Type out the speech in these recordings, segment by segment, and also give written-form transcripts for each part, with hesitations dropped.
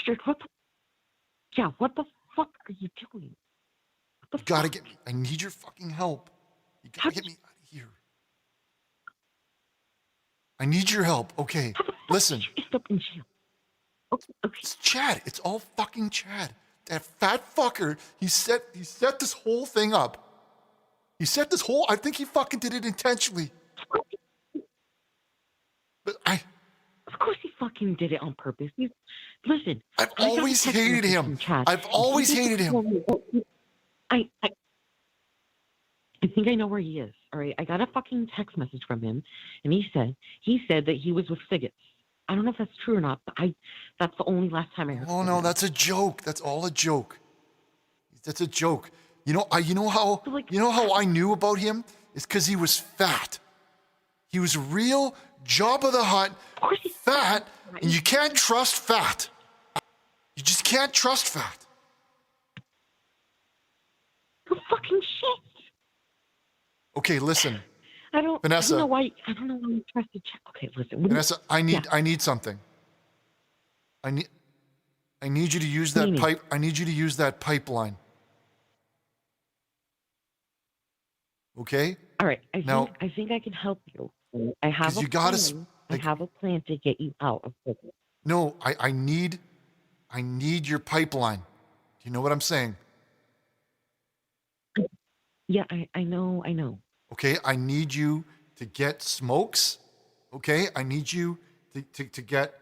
Richard, what the fuck are you doing? You gotta get me. I need your fucking help. You gotta get me out of here. I need your help. Okay, listen. You end up in jail. Okay. It's Chad. It's all fucking Chad. That fat fucker. He set this whole thing up. I think he fucking did it intentionally. But Of course he fucking did it on purpose. Listen. I've always hated him. I've always hated him. I think I know where he is. All right. I got a fucking text message from him, and he said that he was with Siggets. I don't know if that's true or not, but that's the only last time I heard. Oh no, that's a joke. That's all a joke. That's a joke. You know how I knew about him? It's because he was fat. He was real Jabba the Hutt, fat, and you can't trust fat. You just can't trust fat. You fucking shit. Okay, listen. Vanessa. I don't know why you trusted Chad. Okay, listen. Vanessa, I need something. I need you to use that pipe. I need you to use that pipeline. Okay? All right. I think I can help you. I have a plan to get you out of prison. No, I need your pipeline. Do you know what I'm saying? Yeah, I know. Okay, I need you to get smokes. Okay, I need you to get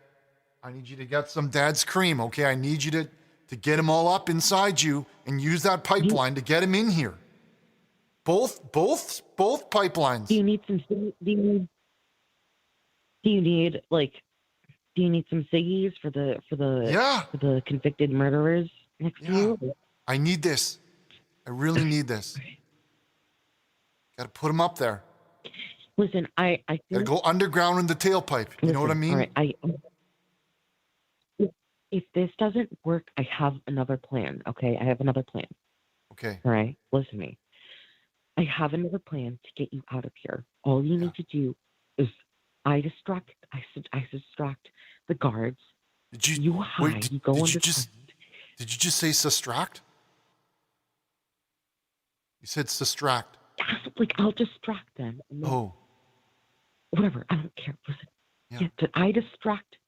some dad's cream. Okay, I need you to get them all up inside you and use that pipeline to get them in here. Both pipelines. Do you need some ciggies for the convicted murderers next to you? I need this. I really need this. Got to put them up there. Listen, I got to go underground in the tailpipe. You know what I mean? All right, if this doesn't work, I have another plan. Okay, I have another plan. Okay. All right, listen to me. I have another plan to get you out of here. All you need to do is I distract the guards. You hide. You go underground. Did you just say sustract? You said sustract. Like, I'll distract them. Whatever. I don't care. Listen. Yeah, but I distract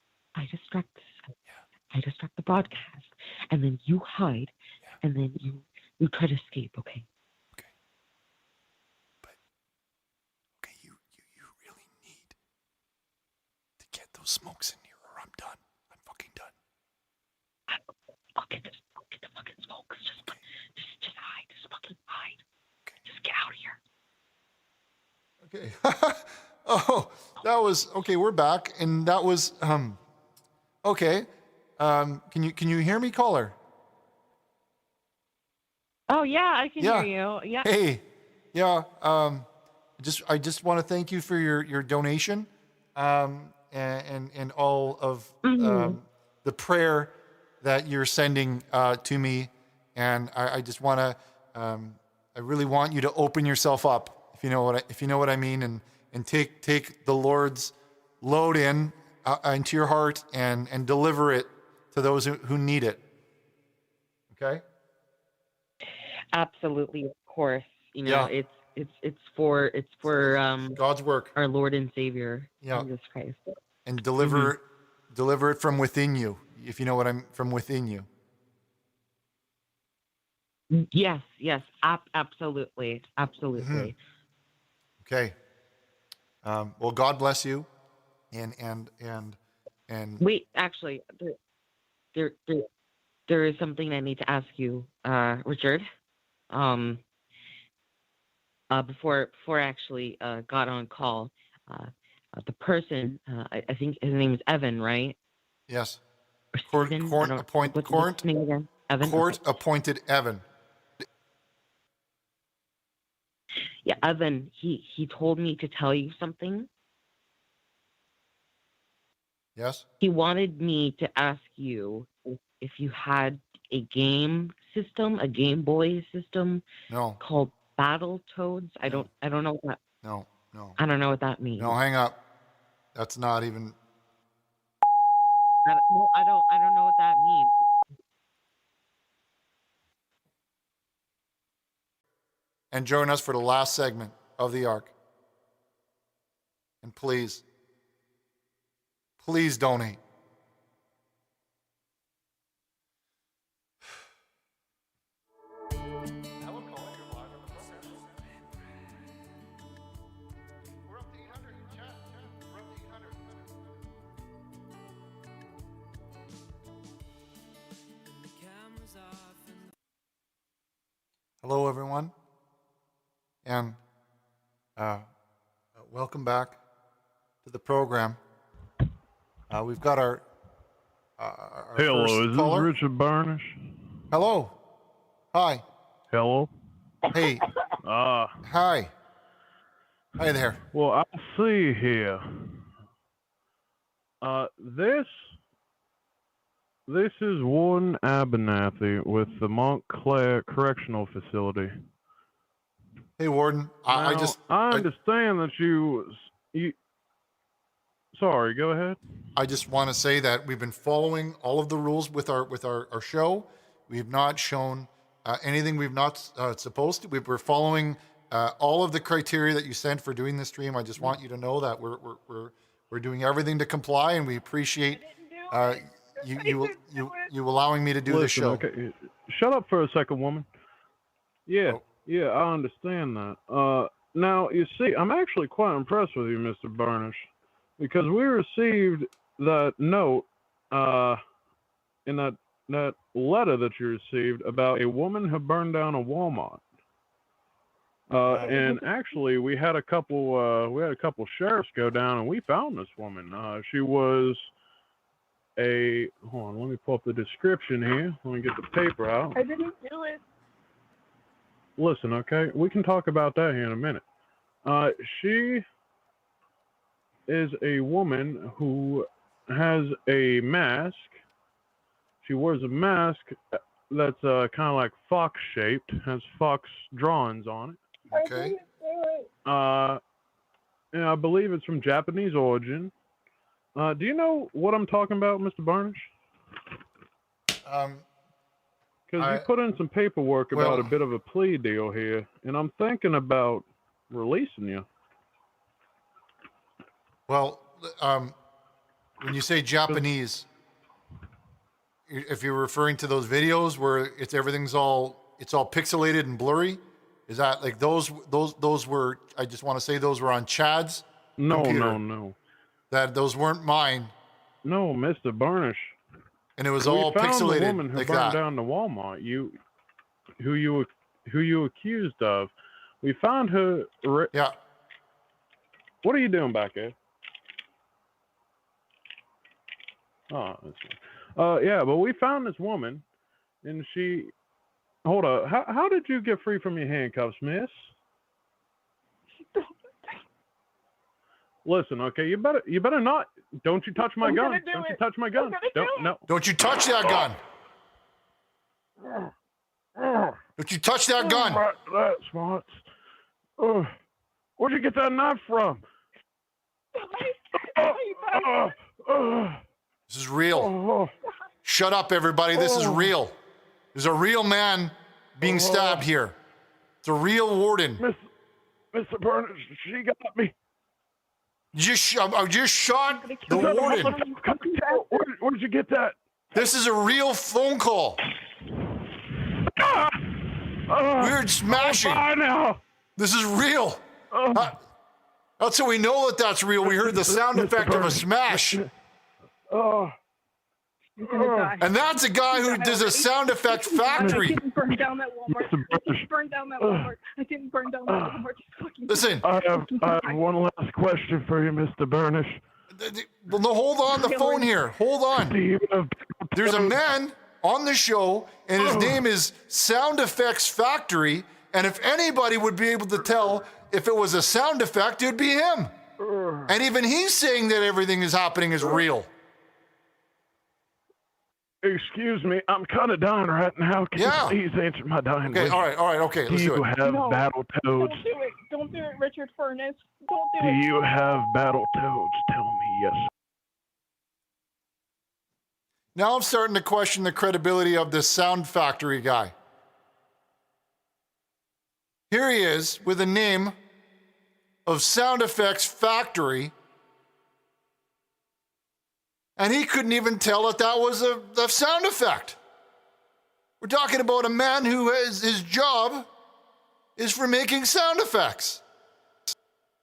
the broadcast, and then you hide, and then you try to escape. Okay. Smokes in here or I'm done. I'm fucking done. I'll get the fucking smokes. Just hide. Just fucking hide. Okay. Just get out of here. Okay. Oh, that was okay. We're back, and that was okay. Can you hear me, caller? Oh yeah, I can hear you. Yeah. Hey, yeah. I just want to thank you for your donation. And all of the prayer that you're sending to me, and I just want to, I really want you to open yourself up, if you know what I mean, and take the Lord's load into your heart and deliver it to those who need it. Okay. Absolutely, of course. It's for God's work, our Lord and Savior, Jesus Christ, and deliver it from within you, if you know what I'm from within you. Yes, absolutely. Mm-hmm. Okay. Well, God bless you, and wait, actually, there is something I need to ask you, Richard. Before I actually got on call, the person, I think his name is Evan, right? Yes. Court appointed Evan. Yeah, Evan. He told me to tell you something. Yes. He wanted me to ask you if you had a game Boy system. No. Called Battletoads. I don't know what that. No. I don't know what that means. No, hang up. That's not even. I don't know what that means. and join us for the last segment of the ARK. And please, please donate. Hello, everyone, and welcome back to the program. We've got our Hello, first is caller. this Richard Burnish? Hello. Hi. Hello? Hey. Hi. Hi there. Well, I see here. This is Warden Abernathy with the Montclair Correctional Facility. Hey, Warden. I understand that you. Sorry, go ahead. I just want to say that we've been following all of the rules with our show. We have not shown anything we've not supposed to. We're following all of the criteria that you sent for doing this stream. I just want you to know that we're doing everything to comply, and we appreciate you allowing me to do this show. Okay. Shut up for a second, woman. Yeah, I understand that. Now, you see, I'm actually quite impressed with you, Mr. Burnish, because we received that note in that letter that you received about a woman who burned down a Walmart. And actually, we had a couple sheriffs go down, and we found this woman. She was hold on, let me pull up the description here. Let me get the paper out. I didn't do it. Listen, okay, we can talk about that here in a minute. She is a woman who has a mask. She wears a mask that's kind of like fox shaped, has fox drawings on it. Okay. And I believe it's from Japanese origin. Do you know what I'm talking about, Mr. Burnish? Because you put in some paperwork about a bit of a plea deal here, and I'm thinking about releasing you. Well, when you say Japanese, if you're referring to those videos where everything's all pixelated and blurry, is that like those were? I just want to say those were on Chad's computer. No. That those weren't mine. No, Mr. Burnish. And it was all pixelated like that. We found the woman who burned down the Walmart. Who you accused of? We found her. Yeah. What are you doing back there? Yeah, but we found this woman, and she. Hold on. How did you get free from your handcuffs, miss? Listen, okay, you better not. Don't you touch my gun. Don't you touch my gun. Don't you touch that gun. Don't you touch that gun. That's smart. Where'd you get that knife from? This is real. Shut up, everybody. This is real. There's a real man being stabbed here. It's a real warden. Mr. Burnish, she got me. I just shot the warden. Where did you get that? This is a real phone call. We're smashing. Now. This is real. That's how we know that that's real. We heard the sound effect of a smash. And that's a guy who does a sound effect factory. I didn't burn down that Walmart. I didn't burn down that Walmart. Listen. I have one last question for you, Mr. Burnish. Well, no, hold on the phone here. Hold on. There's a man on the show, and his name is Sound Effects Factory. And if anybody would be able to tell if it was a sound effect, it would be him. And even he's saying that everything is happening is real. Excuse me, I'm kind of dying right now. Can you please answer my dying question? All right, okay, let's do it. Do you have battle toads? Don't do it, Richard Furnace. Don't do it. Do you have battle toads? Tell me yes. Now I'm starting to question the credibility of this Sound Factory guy. Here he is with a name of Sound Effects Factory, and he couldn't even tell that that was a sound effect. We're talking about a man who has his job is for making sound effects.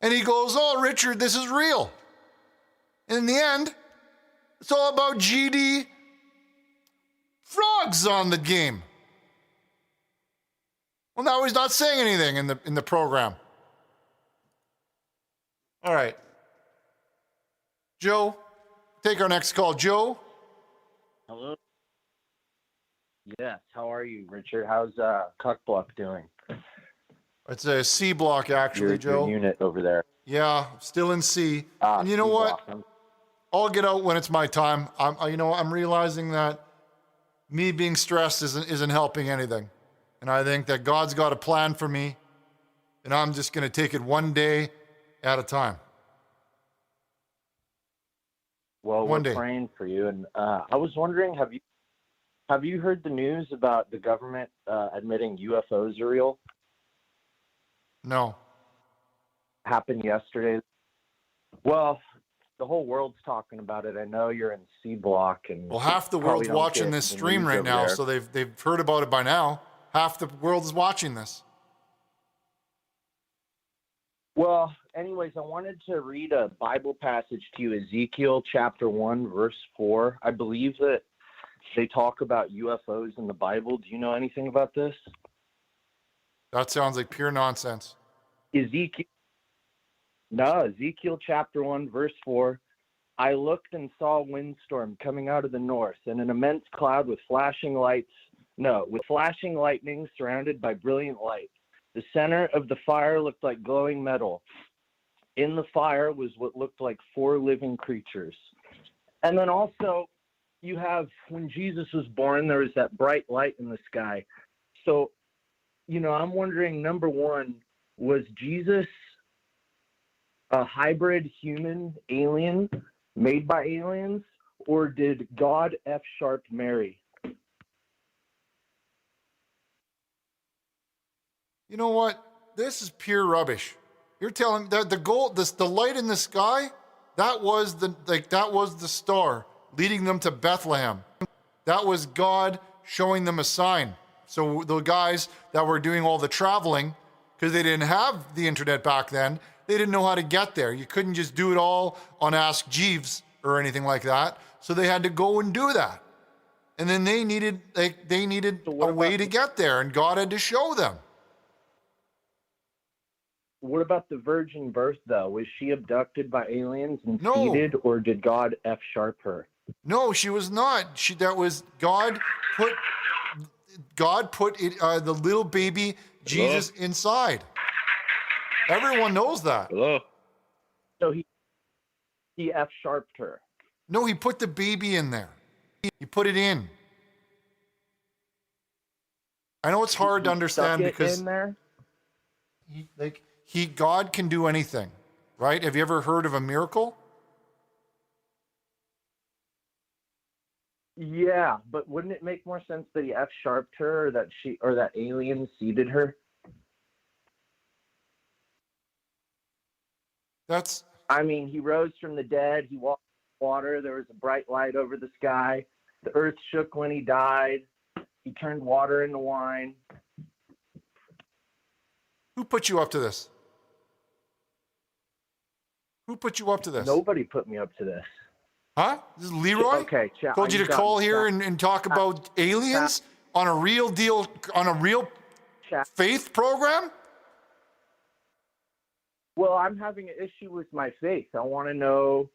And he goes, "Oh, Richard, this is real." And in the end, it's all about GD frogs on the game. Well, now he's not saying anything in the program. All right. Joe, take our next call. Joe? Hello. Yes. How are you, Richard? How's Cuckblock doing? It's a C block, actually, Joe. Your unit over there. Yeah, still in C. And you know what? I'll get out when it's my time. I'm realizing that me being stressed isn't helping anything. And I think that God's got a plan for me, and I'm just going to take it one day at a time. Well, we're praying for you. And I was wondering, have you heard the news about the government admitting UFOs are real? No. Happened yesterday. Well, the whole world's talking about it. I know you're in C block, and well, half the world's watching this stream right now, so they've heard about it by now. Half the world is watching this. Well, anyways, I wanted to read a Bible passage to you, Ezekiel chapter 1, verse 4. I believe that they talk about UFOs in the Bible. Do you know anything about this? That sounds like pure nonsense. Ezekiel chapter 1, verse 4. I looked and saw a windstorm coming out of the north, and an immense cloud with flashing lightning surrounded by brilliant light. The center of the fire looked like glowing metal. In the fire was what looked like 4 living creatures. And then also, you have, when Jesus was born, there was that bright light in the sky. So, I'm wondering, number one, was Jesus a hybrid human alien made by aliens, or did God F sharp Mary? You know what? This is pure rubbish. You're telling that the light in the sky, that was the star leading them to Bethlehem. That was God showing them a sign. So the guys that were doing all the traveling, because they didn't have the internet back then, they didn't know how to get there. You couldn't just do it all on Ask Jeeves or anything like that. So they had to go and do that. And then they needed a way to get there, and God had to show them. What about the virgin birth, though? Was she abducted by aliens and seeded, or did God F sharp her? No, she was not. God put the little baby Jesus inside. Everyone knows that. Hello. So he F sharped her. No, he put the baby in there. He put it in. I know it's hard to understand because in there? God can do anything, right? Have you ever heard of a miracle? Yeah, but wouldn't it make more sense that he F sharped her, or that alien seeded her? He rose from the dead. He walked on water. There was a bright light over the sky. The earth shook when he died. He turned water into wine. Who put you up to this? Who put you up to this? Nobody put me up to this. Huh? This is Leroy? Okay, told you to call here and talk about aliens on a real deal, on a real faith program? Well, I'm having an issue with my faith. I want to know,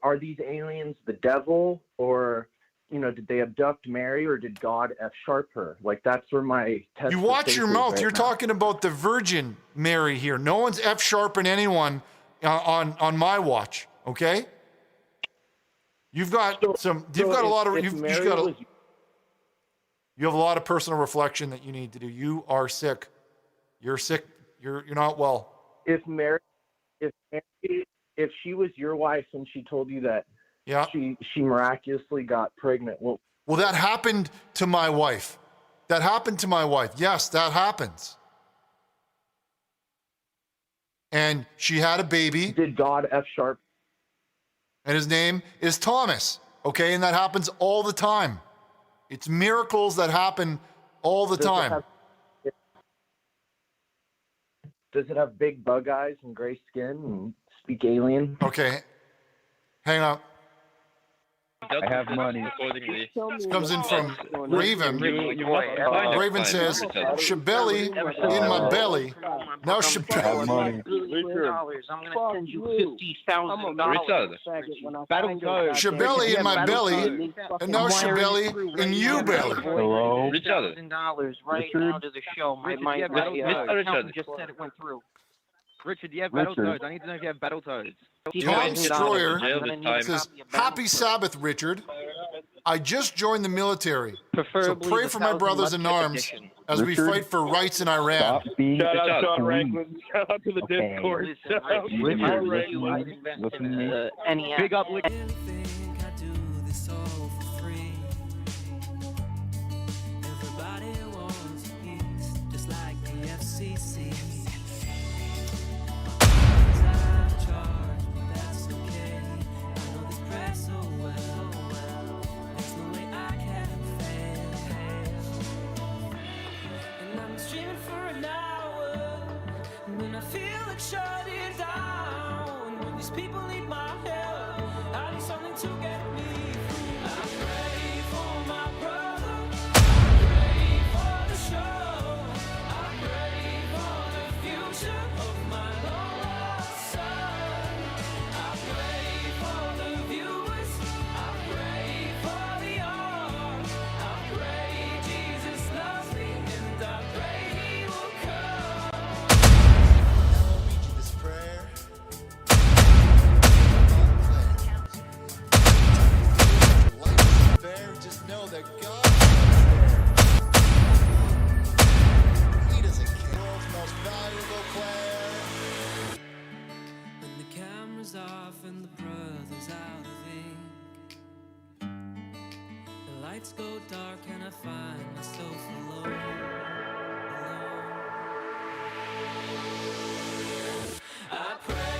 are these aliens the devil, or, did they abduct Mary, or did God F sharp her? Like, that's where my test. You watch your mouth. You're talking about the Virgin Mary here. No one's F sharping anyone on my watch. Okay. You have a lot of personal reflection that you need to do. You are sick. You're sick. You're not well. If she was your wife and she told you that she miraculously got pregnant, well, that happened to my wife. Yes, that happens. and she had a baby. Did God F sharp? And his name is Thomas. Okay, and that happens all the time. It's miracles that happen all the time. Does it have big bug eyes and gray skin and speak alien? Okay, hang on. I have money. Accordingly. This comes in from Raven. Raven says, Richard. Shabelli in my belly. Now Shabelli. money. I'm gonna send you $50,000. Richard. Battle code. Shabelli in my belly, and now Shabelli in you belly. Hello? Richard. $1,000 right now to the show. My Mr. accountant Richard. just said it went through. Richard, do you have battle Richard. toads? I need to know if you have battle toads. Tom Destroyer Jail this time. says, Happy Sabbath, Richard. I just joined the military, so pray for my brothers in arms as we Richard? fight for rights in Iran. Stop being Shout out, a Sean sweet. Ranklin. Shout out to the Discord. Richard, listen to me. NES. Big up, shutting down. When these people need my help, I need something to get me through. I pray for my brother, I pray for the show, I pray for the future of my long lost son. I pray for the viewers, I pray for the art, I pray Jesus loves me, and I pray he will come. This prayer. Life is fair, just know that God He doesn't care. World's most valuable player. When the camera's off and the brother's out of ink, the lights go dark and I find myself alone. I pray